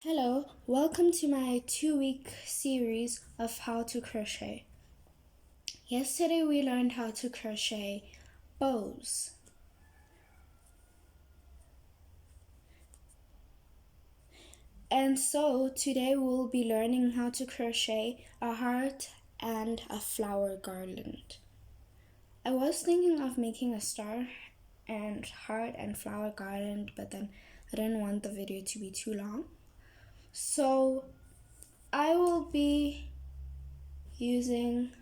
Hello, welcome to my 2-week series of how to crochet. Yesterday we learned how to crochet bows. And so today we'll be learning how to crochet a heart and a flower garland. I was thinking of making a star and heart and flower garland, but then I didn't want the video to be too long. So I will be using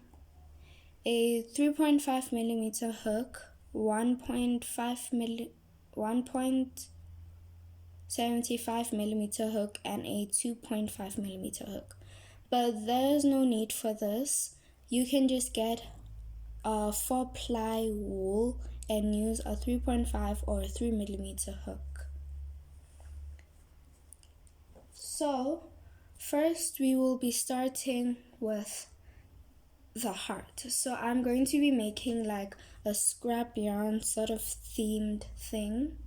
a 3.5 millimeter hook, 1.75 millimeter hook, and a 2.5 millimeter hook. But there's no need for this. You can just get a 4-ply wool and use a 3.5 or a 3 millimeter hook. So first we will be starting with the heart. So I'm going to be making like a scrap yarn sort of themed thing.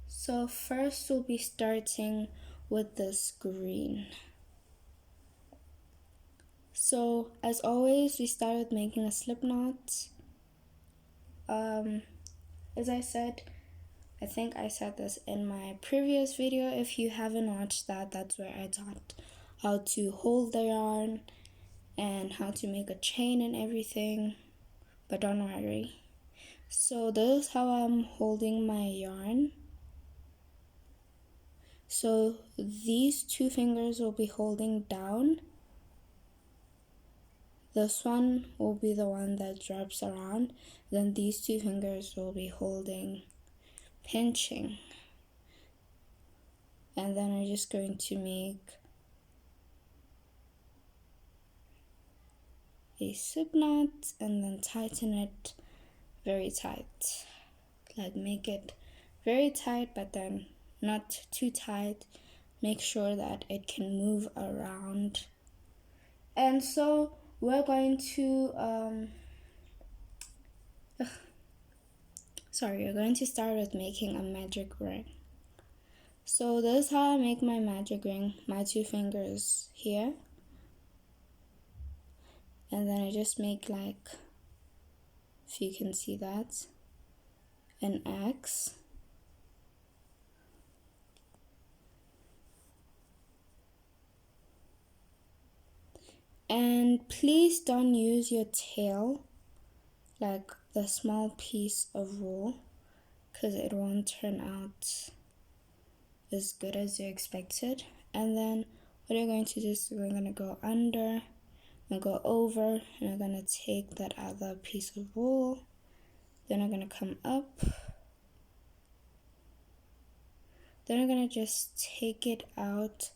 So first we'll be starting with this green. So as always, we start with making a slip knot. As I said, I think I said this in my previous video. If you haven't watched that, that's where I taught how to hold the yarn and how to make a chain and everything, but don't worry. So this is how I'm holding my yarn. So these two fingers will be holding down. This one will be the one that drops around. Then these two fingers will be holding, pinching. And then I'm just going to make a slip knot and then tighten it very tight. Like make it very tight, but then not too tight. Make sure that it can move around. And so we're going to we're going to start with making a magic ring. So this is how I make my magic ring. My two fingers here, and then I just make, like, if you can see that, an X. And please don't use your tail, like the small piece of wool, because it won't turn out as good as you expected. And then what you're going to do is we're going to go under and go over, and we're going to take that other piece of wool. Then we're going to come up. Then we're going to just take it out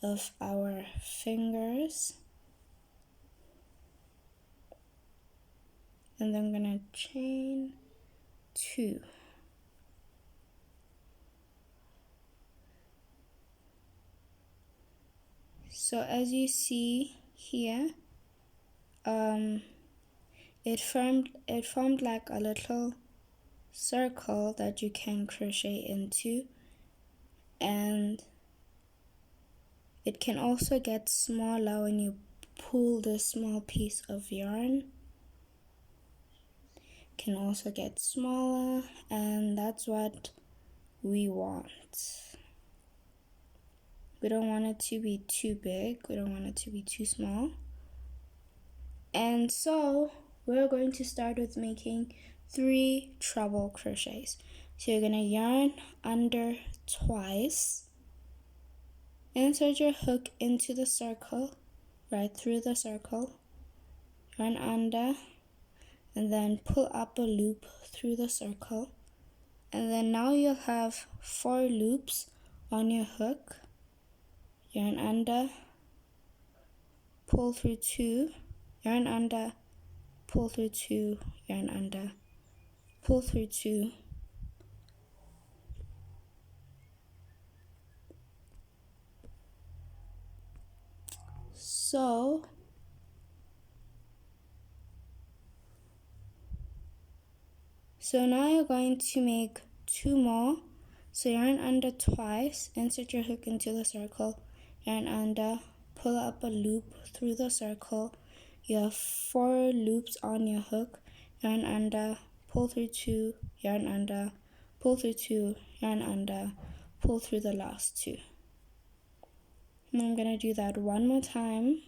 of our fingers. And then I'm going to chain 2. So as you see here, it formed like a little circle that you can crochet into, and it can also get smaller when you pull this small piece of yarn. It can also get smaller, and that's what we want. We don't want it to be too big, we don't want it to be too small. And so we're going to start with making 3 treble crochets. So you're going to yarn under twice, insert your hook into the circle, right through the circle, yarn under, and then pull up a loop through the circle. And then now you'll have 4 loops on your hook. Yarn under, pull through 2, yarn under, pull through 2, yarn under, pull through 2. So now you're going to make 2 more So yarn under twice, insert your hook into the circle, yarn under, pull up a loop through the circle. You have 4 loops on your hook, yarn under, pull through 2, yarn under, pull through 2, yarn under, pull through the last 2. And I'm going to do that one more time.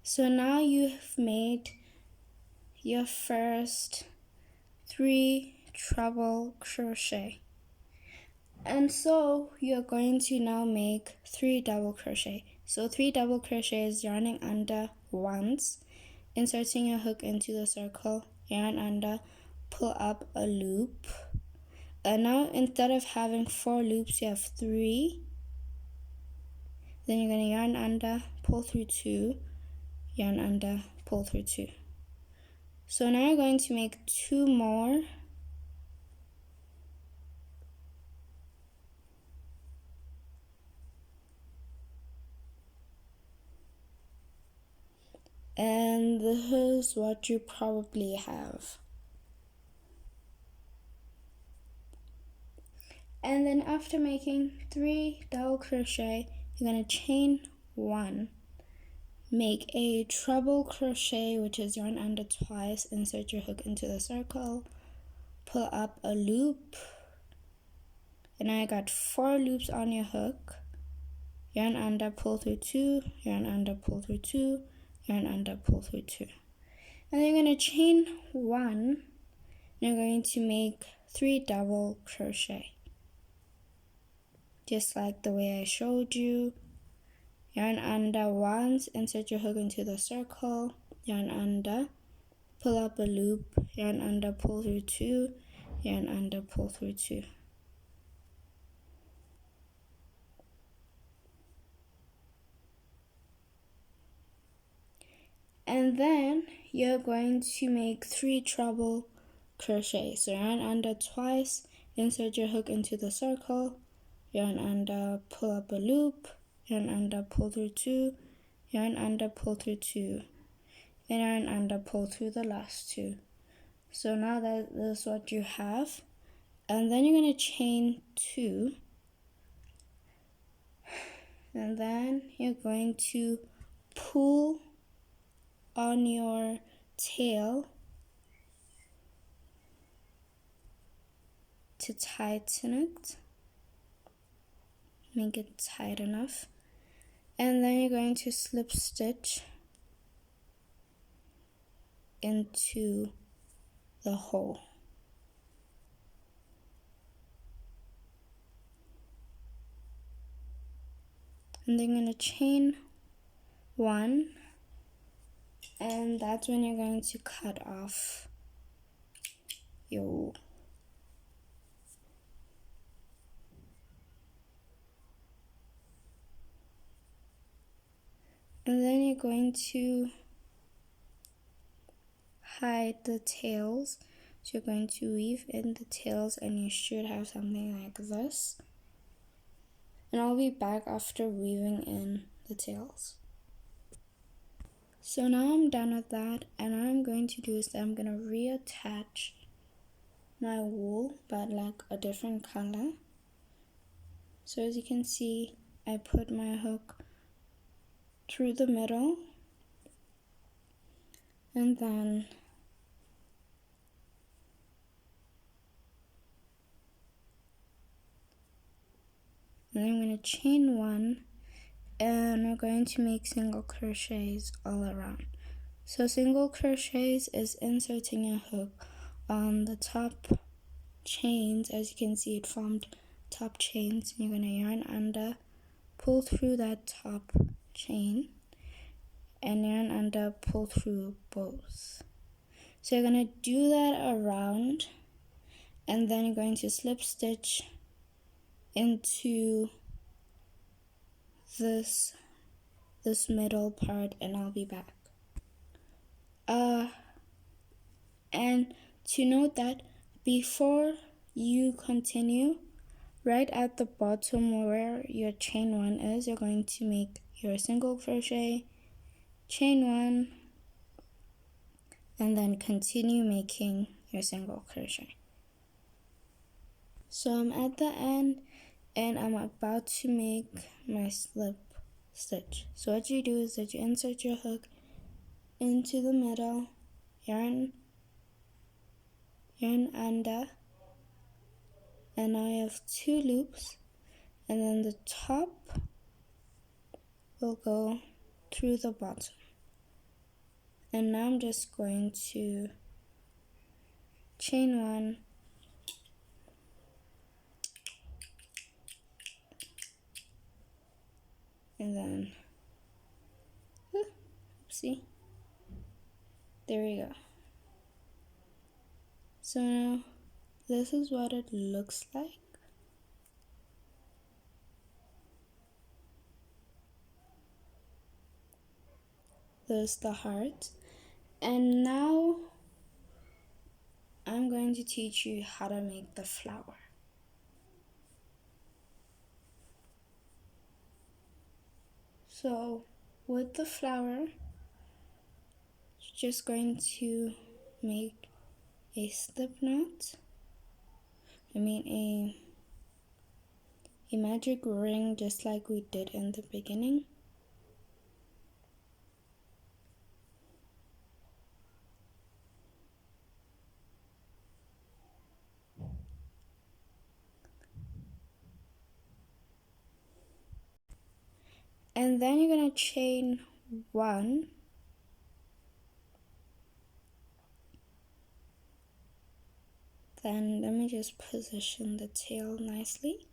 So now you've made your first 3 treble crochet. And so you're going to now make 3 double crochet. So 3 double crochets, yarning under once, inserting your hook into the circle, yarn under, pull up a loop. And now instead of having 4 loops, you have 3. Then you're going to yarn under, pull through 2, yarn under, pull through 2. So now you're going to make 2 more. And this is what you probably have. And then after making 3 double crochet, you're going to chain 1. Make a treble crochet, which is yarn under twice, insert your hook into the circle, pull up a loop, and I got 4 loops on your hook, yarn under, pull through 2, yarn under, pull through 2, yarn under, pull through 2. And then you're going to chain 1, and you're going to make 3 double crochet. Just like the way I showed you. Yarn under once, insert your hook into the circle, yarn under, pull up a loop, yarn under, pull through 2, yarn under, pull through 2. And then you're going to make 3 treble crochets. So yarn under twice, insert your hook into the circle, yarn under, pull up a loop, yarn under, pull through 2, yarn under, pull through 2, and yarn under, pull through the last 2. So now that is what you have. And then you're going to chain 2, and then you're going to pull on your tail to tighten it. Make it tight enough. And then you're going to slip stitch into the hole. And then you're going to chain 1, and that's when you're going to cut off your wool. And then you're going to hide the tails. So you're going to weave in the tails, and you should have something like this. And I'll be back after weaving in the tails. So now I'm done with that, and what I'm going to do is I'm going to reattach my wool, but like a different color. So as you can see, I put my hook through the middle, and then I'm going to chain 1, and we're going to make single crochets all around. So single crochets is inserting a hook on the top chains. As you can see, it formed top chains, and you're going to yarn under, pull through that top chain, and yarn under, pull through both. So you're going to do that around, and then you're going to slip stitch into this middle part, and I'll be back. And to note that before you continue, right at the bottom where your chain 1 is, you're going to make your single crochet, chain 1, and then continue making your single crochet. So I'm at the end and I'm about to make my slip stitch. So what you do is that you insert your hook into the middle, yarn under, and now you have 2 loops, and then the top will go through the bottom. And now I'm just going to chain 1, and then oopsie, there we go. So now this is what it looks like. There's the heart. And now I'm going to teach you how to make the flower. So with the flower, you're just going to make a slip knot. I mean a magic ring, just like we did in the beginning. And then you're going to chain 1, then let me just position the tail nicely,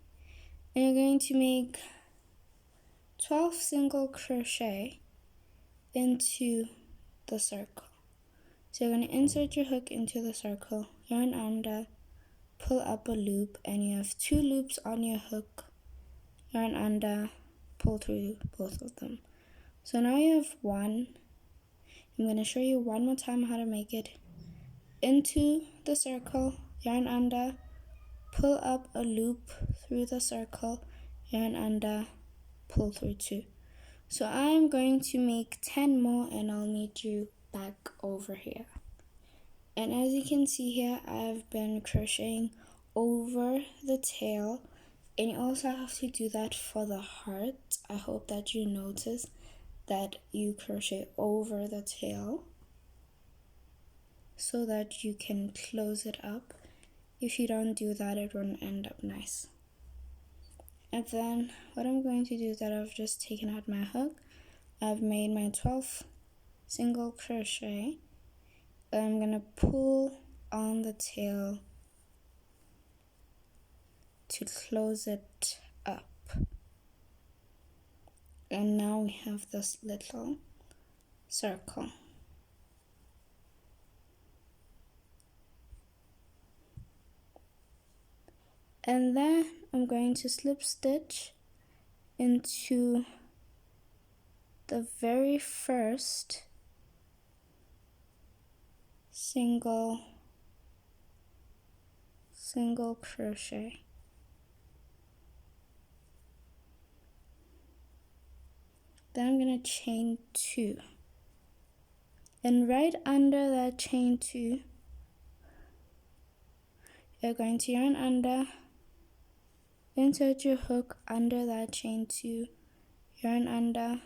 and you're going to make 12 single crochet into the circle. So you're going to insert your hook into the circle, yarn under, pull up a loop, and you have 2 loops on your hook, yarn under, pull through both of them. So now you have 1. I'm going to show you one more time how to make it. Into the circle, yarn under, pull up a loop through the circle, yarn under, pull through 2. So I'm going to make 10 more and I'll meet you back over here. And as you can see here, I've been crocheting over the tail, and you also have to do that for the heart. I hope that you notice that you crochet over the tail so that you can close it up. If you don't do that, it won't end up nice. And then what I'm going to do is that I've just taken out my hook. I've made my 12 single crochet. I'm gonna pull on the tail to close it up. And now we have this little circle. And then I'm going to slip stitch into the very first single crochet. Then I'm going to chain 2. And right under that chain 2, you're going to yarn under, insert your hook under that chain 2, yarn under,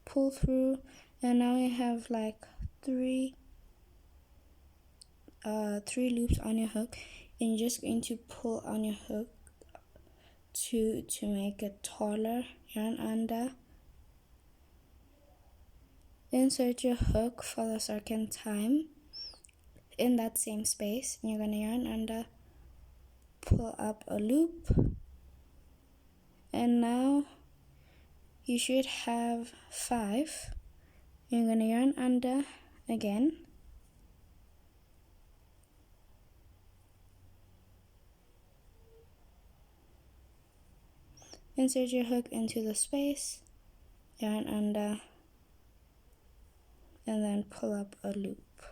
pull through, and now you have like 3 loops on your hook, and you're just going to pull on your hook to make it taller. Yarn under, insert your hook for the second time in that same space, and you're going to yarn under, pull up a loop, and now you should have 5. You're going to yarn under again, insert your hook into the space, yarn under, and then pull up a loop.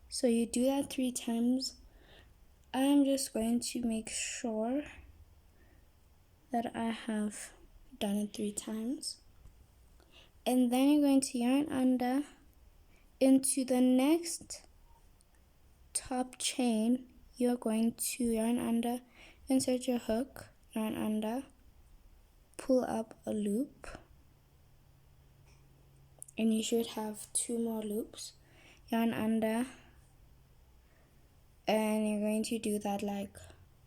So you do that 3 times. I'm just going to make sure that I have done it 3 times. and then you're going to yarn under into the next top chain. You're going to yarn under, insert your hook, yarn under, pull up a loop, and you should have 2 more loops. Yarn under, and you're going to do that like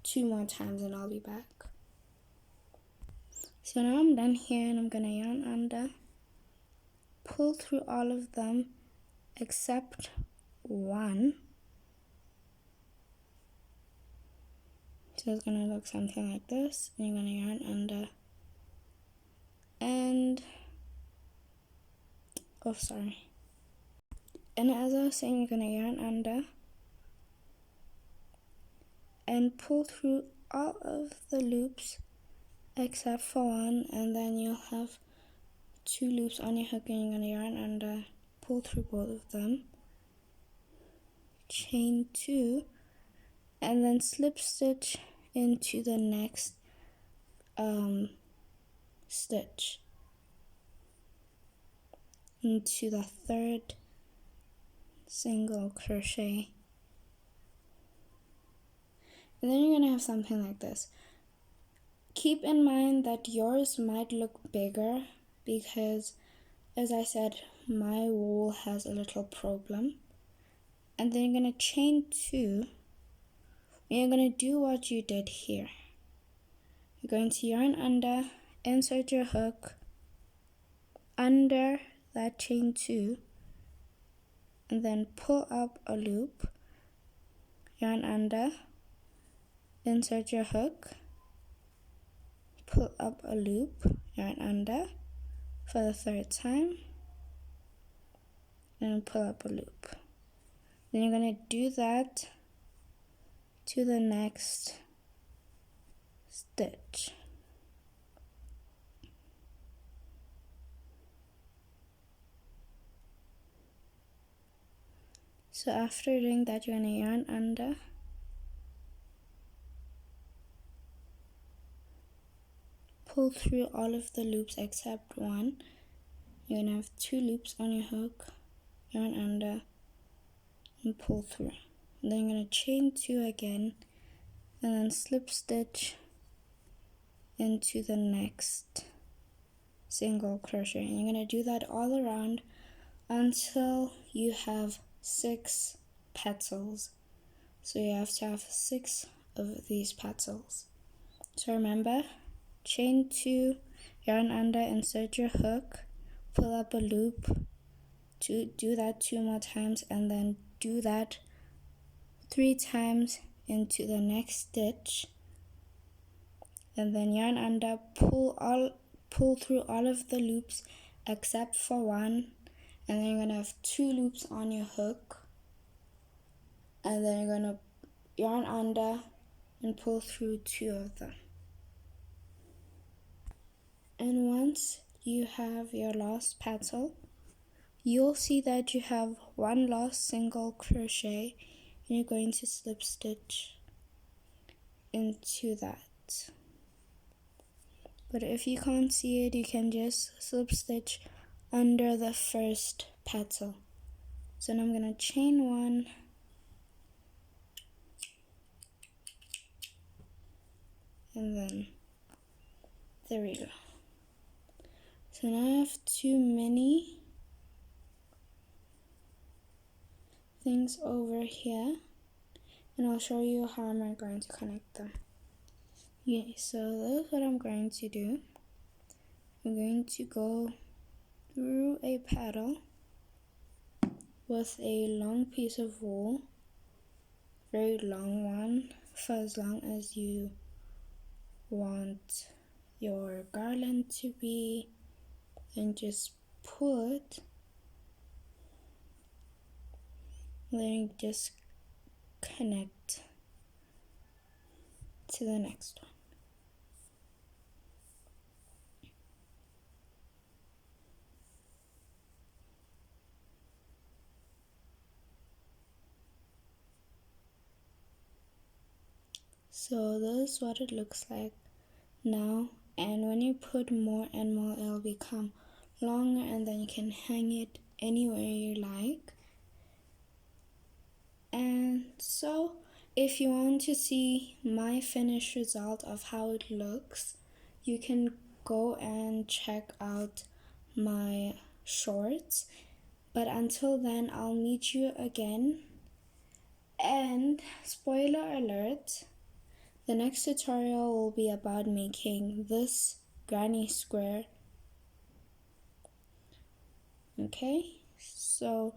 2 more times, and I'll be back. So now I'm done here, and I'm gonna yarn under, pull through all of them except one. So it's gonna look something like this, and you're gonna yarn under, and and as I was saying, you're gonna yarn under and pull through all of the loops except for one, and then you'll have 2 loops on your hook, and you're gonna yarn under, pull through both of them, chain 2, and then slip stitch into the next stitch, into the 3rd single crochet, and then you're gonna have something like this. Keep in mind that yours might look bigger because, as I said, my wool has a little problem. And then you're gonna chain 2, and you're gonna do what you did here. You're going to yarn under, insert your hook under that chain 2, and then pull up a loop, yarn under, insert your hook, pull up a loop, yarn under for the 3rd time, and pull up a loop. Then you're going to do that to the next stitch. So after doing that, you're going to yarn under, pull through all of the loops except one. You're going to have 2 loops on your hook, yarn under, and pull through. And then you're going to chain 2 again, and then slip stitch into the next single crochet. And you're going to do that all around until you have 6 petals. So you have to have 6 of these petals. So remember, chain 2, yarn under, insert your hook, pull up a loop, do that 2 more times, and then do that 3 times into the next stitch, and then yarn under, pull through all of the loops except for one, and then you're going to have 2 loops on your hook, and then you're going to yarn under and pull through 2 of them. And once you have your last petal, you'll see that you have 1 last single crochet, and you're going to slip stitch into that. But if you can't see it, you can just slip stitch under the first petal. So now I'm going to chain 1, and then there we go. So now I have 2 mini things over here, and I'll show you how I'm going to connect them. Okay, so that's what I'm going to do. I'm going to go through a paddle with a long piece of wool, very long one, for as long as you want your garland to be, and just pull it, then just connect to the next one. So this is what it looks like now, and when you put more and more, it'll become longer, and then you can hang it anywhere you like. And so if you want to see my finished result of how it looks, you can go and check out my shorts. But until then, I'll meet you again. And spoiler alert, the next tutorial will be about making this granny square. Okay, so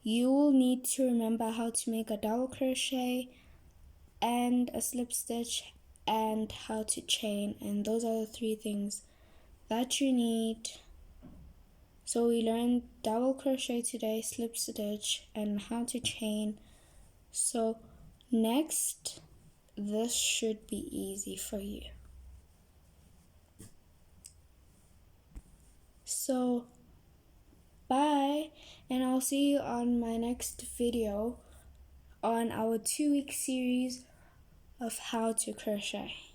you will need to remember how to make a double crochet and a slip stitch and how to chain, and those are the 3 things that you need. So we learned double crochet today, slip stitch, and how to chain. So next, this should be easy for you. So bye, and I'll see you on my next video on our 2-week series of how to crochet.